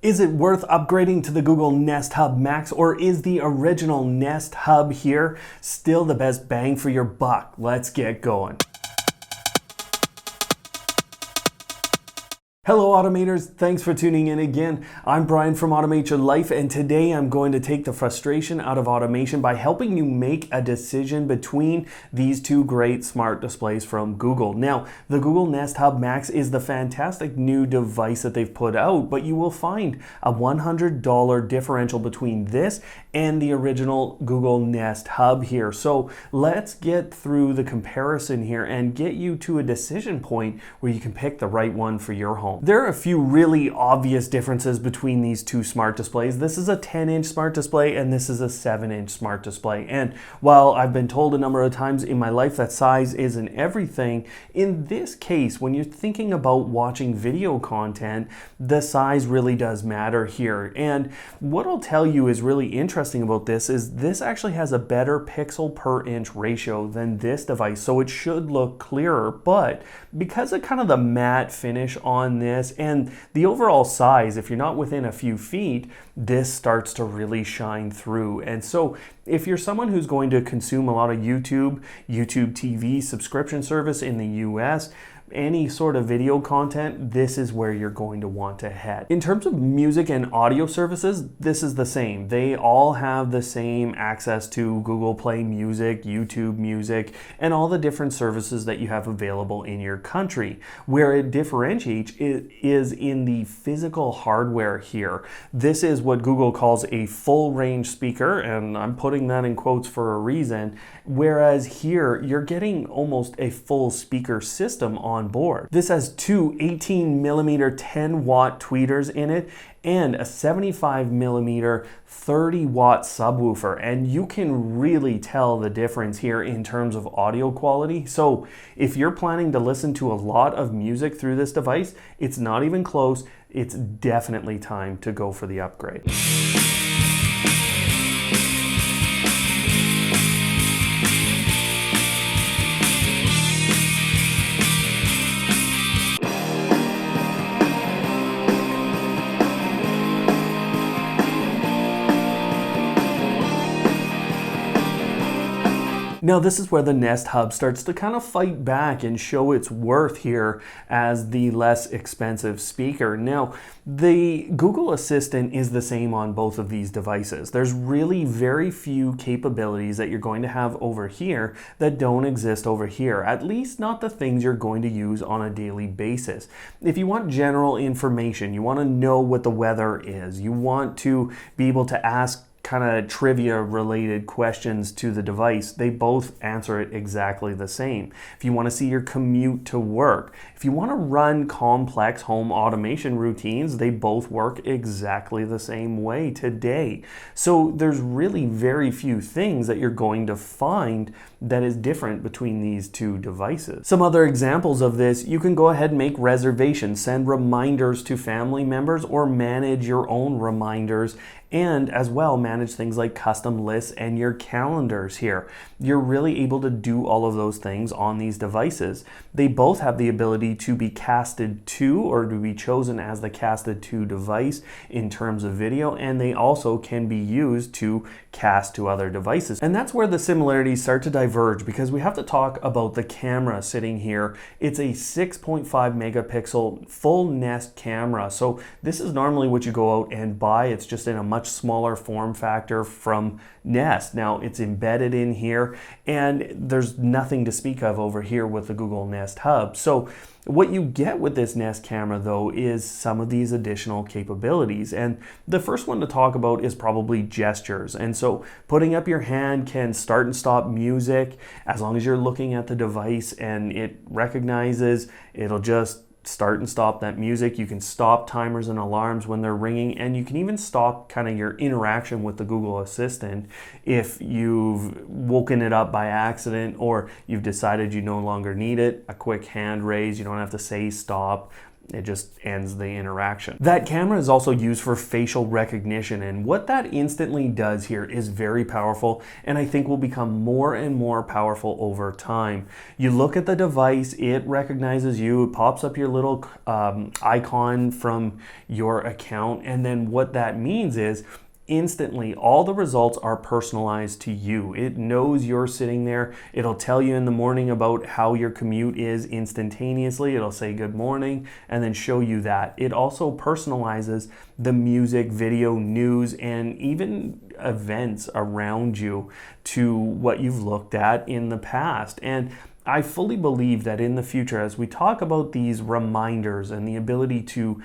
Is it worth upgrading to the Google Nest Hub Max, or is the original Nest Hub here still the best bang for your buck? Let's get going. Hello Automators, thanks for tuning in again. I'm Brian from Automate Your Life, and today I'm going to take the frustration out of automation by helping you make a decision between these two great smart displays from Google. Now, the Google Nest Hub Max is the fantastic new device that they've put out, but you will find a $100 differential between this and the original Google Nest Hub here. So let's get through the comparison here and get you to a decision point where you can pick the right one for your home. There are a few really obvious differences between these two smart displays. This is a 10-inch smart display and this is a 7-inch smart display. And while I've been told a number of times in my life that size isn't everything, in this case, when you're thinking about watching video content, the size really does matter here. And what I'll tell you is really interesting about this is this actually has a better pixel per inch ratio than this device, so it should look clearer. But because of kind of the matte finish on this and the overall size, if you're not within a few feet, this starts to really shine through. And so if you're someone who's going to consume a lot of YouTube TV subscription service in the US, any sort of video content, this is where you're going to want to head. In terms of music and audio services, this is the same. They all have the same access to Google Play Music, YouTube Music, and all the different services that you have available in your country. Where it differentiates is in the physical hardware here. This is what Google calls a full range speaker, and I'm putting that in quotes for a reason, whereas here you're getting almost a full speaker system on board. This has two 18mm 10-watt tweeters in it and a 75mm 30-watt subwoofer, and you can really tell the difference here in terms of audio quality. So if you're planning to listen to a lot of music through this device, it's not even close. It's definitely time to go for the upgrade. Now this is where the Nest Hub starts to kind of fight back and show its worth here as the less expensive speaker. Now, the Google Assistant is the same on both of these devices. There's really very few capabilities that you're going to have over here that don't exist over here, at least not the things you're going to use on a daily basis. If you want general information, you want to know what the weather is, you want to be able to ask kind of trivia related questions to the device, they both answer it exactly the same. If you want to see your commute to work, if you want to run complex home automation routines, they both work exactly the same way today. So there's really very few things that you're going to find that is different between these two devices. Some other examples of this, you can go ahead and make reservations, send reminders to family members, or manage your own reminders, and as well manage things like custom lists and your calendars here. You're really able to do all of those things on these devices. They both have the ability to be casted to or to be chosen as the casted to device in terms of video, and they also can be used to cast to other devices. And that's where the similarities start to diverge, because we have to talk about the camera sitting here. It's a 6.5 megapixel full Nest camera. So this is normally what you go out and buy. It's just in a much smaller form factor from Nest. Now it's embedded in here and there's nothing to speak of over here with the Google Nest Hub. So what you get with this Nest camera though is some of these additional capabilities. And the first one to talk about is probably gestures. And so putting up your hand can start and stop music as long as you're looking at the device and it recognizes, it'll just start and stop that music. You can stop timers and alarms when they're ringing, and you can even stop kind of your interaction with the Google Assistant if you've woken it up by accident or you've decided you no longer need it. A quick hand raise, you don't have to say stop. it just ends the interaction. That camera is also used for facial recognition, and what that instantly does here is very powerful, and I think will become more and more powerful over time. You look at the device, it recognizes you, it pops up your little icon from your account, and then what that means is instantly all the results are personalized to you. It knows you're sitting there. It'll tell you in the morning about how your commute is instantaneously. It'll say good morning and then show you that. It also personalizes the music, video, news, and even events around you to what you've looked at in the past. And I fully believe that in the future, as we talk about these reminders and the ability to,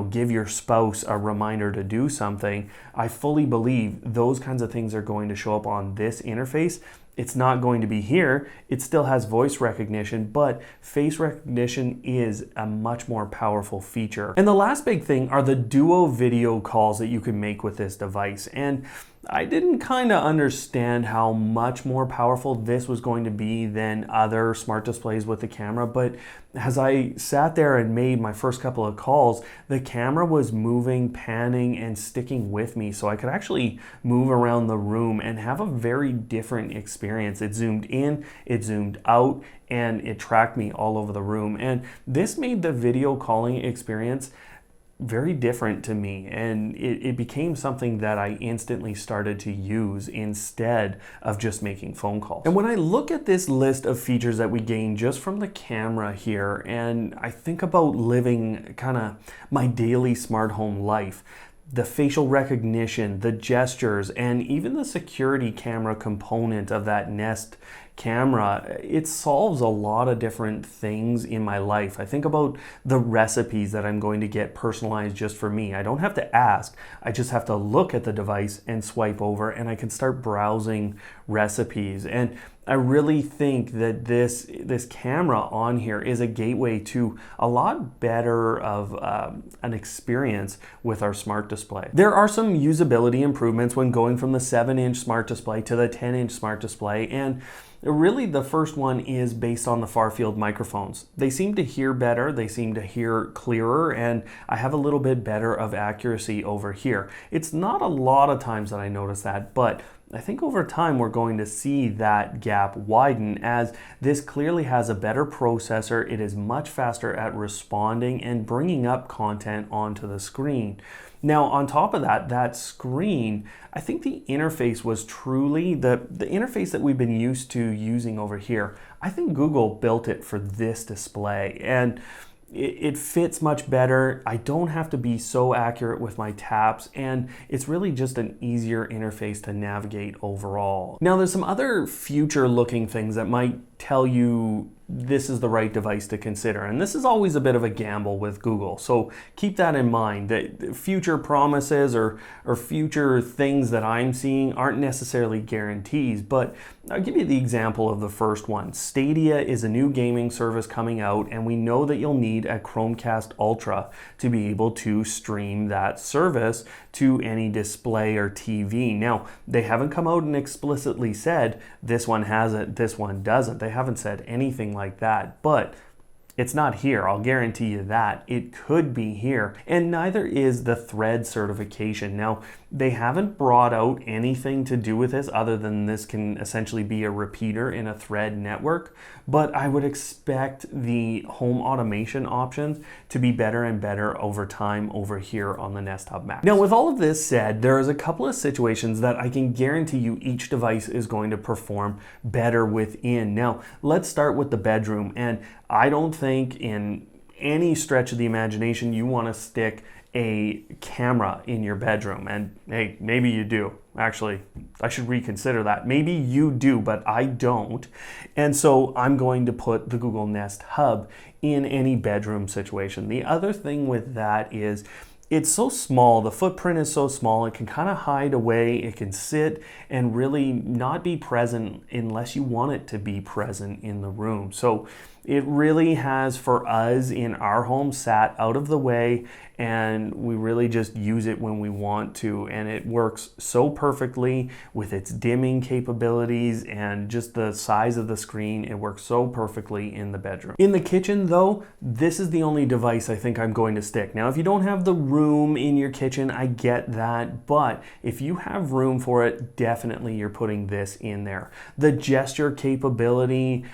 give your spouse a reminder to do something, I fully believe those kinds of things are going to show up on this interface. It's not going to be here. It still has voice recognition, but face recognition is a much more powerful feature. And the last big thing are the duo video calls that you can make with this device. And I didn't kind of understand how much more powerful this was going to be than other smart displays with the camera, but as I sat there and made my first couple of calls, the camera was moving, panning, and sticking with me, so I could actually move around the room and have a very different experience. It zoomed in, it zoomed out, and it tracked me all over the room, and this made the video calling experience very different to me, and it became something that I instantly started to use instead of just making phone calls. And when I look at this list of features that we gain just from the camera here, and I think about living kind of my daily smart home life, the facial recognition, the gestures, and even the security camera component of that Nest camera, it solves a lot of different things in my life. I think about the recipes that I'm going to get personalized just for me. I don't have to ask, I just have to look at the device and swipe over, and I can start browsing recipes. And I really think that this camera on here is a gateway to a lot better of an experience with our smart display. There are some usability improvements when going from the 7-inch smart display to the 10-inch smart display, and really the first one is based on the far-field microphones. They seem to hear better, they seem to hear clearer, and I have a little bit better of accuracy over here. It's not a lot of times that I notice that, but I think over time we're going to see that gap widen as this clearly has a better processor. It is much faster at responding and bringing up content onto the screen. Now, on top of that screen, I think the interface was truly the interface that we've been used to using over here. I think Google built it for this display, and it fits much better. I don't have to be so accurate with my taps, and it's really just an easier interface to navigate overall. Now, there's some other future looking things that might tell you this is the right device to consider. And this is always a bit of a gamble with Google. So keep that in mind, that future promises or future things that I'm seeing aren't necessarily guarantees. But I'll give you the example of the first one. Stadia is a new gaming service coming out, and we know that you'll need a Chromecast Ultra to be able to stream that service to any display or TV. Now, they haven't come out and explicitly said this one has it, this one doesn't. They haven't said anything like that, but it's not here. I'll guarantee you that. It could be here, and neither is the Thread certification. Now, they haven't brought out anything to do with this other than this can essentially be a repeater in a Thread network, but I would expect the home automation options to be better and better over time over here on the Nest Hub Max. Now, with all of this said, there is a couple of situations that I can guarantee you each device is going to perform better within. Now, let's start with the bedroom, and I don't think in any stretch of the imagination you want to stick a camera in your bedroom. And hey, maybe you do. Actually, I should reconsider that. Maybe you do, but I don't. And so I'm going to put the Google Nest Hub in any bedroom situation. The other thing with that is it's so small, the footprint is so small, it can kind of hide away, it can sit and really not be present unless you want it to be present in the room. So it really has, for us in our home, sat out of the way, and we really just use it when we want to, and it works so perfectly with its dimming capabilities and just the size of the screen. It works so perfectly in the bedroom. In the kitchen though, this is the only device I think I'm going to stick. Now if you don't have the room in your kitchen, I get that, but if you have room for it, definitely you're putting this in there. The gesture capability,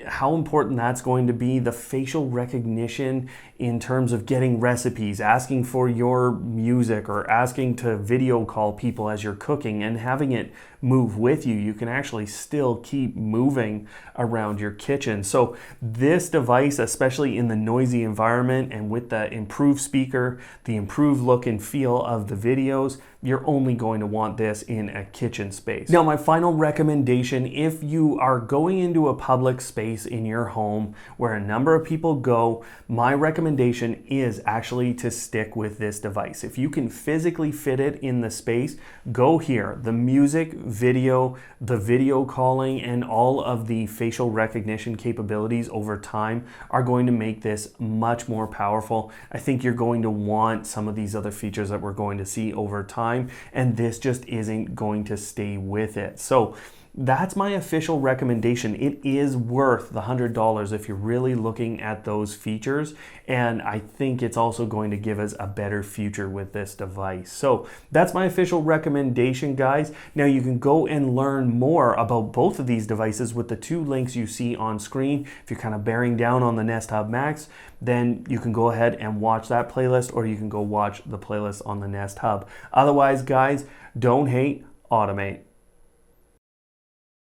how important that's going to be, the facial recognition in terms of getting recipes, asking for your music, or asking to video call people as you're cooking and having it move with you. You can actually still keep moving around your kitchen. So this device, especially in the noisy environment and with the improved speaker, the improved look and feel of the videos, you're only going to want this in a kitchen space. Now, my final recommendation, if you are going into a public space in your home where a number of people go, my recommendation is actually to stick with this device. If you can physically fit it in the space, go here. The music, video, the video calling, and all of the facial recognition capabilities over time are going to make this much more powerful. I think you're going to want some of these other features that we're going to see over time, and this just isn't going to stay with it. So that's my official recommendation. It is worth the $100 if you're really looking at those features, and I think it's also going to give us a better future with this device. So that's my official recommendation, guys. Now you can go and learn more about both of these devices with the two links you see on screen. If you're kind of bearing down on the Nest Hub Max, then you can go ahead and watch that playlist, or you can go watch the playlist on the Nest Hub. Otherwise, guys, don't hate, automate.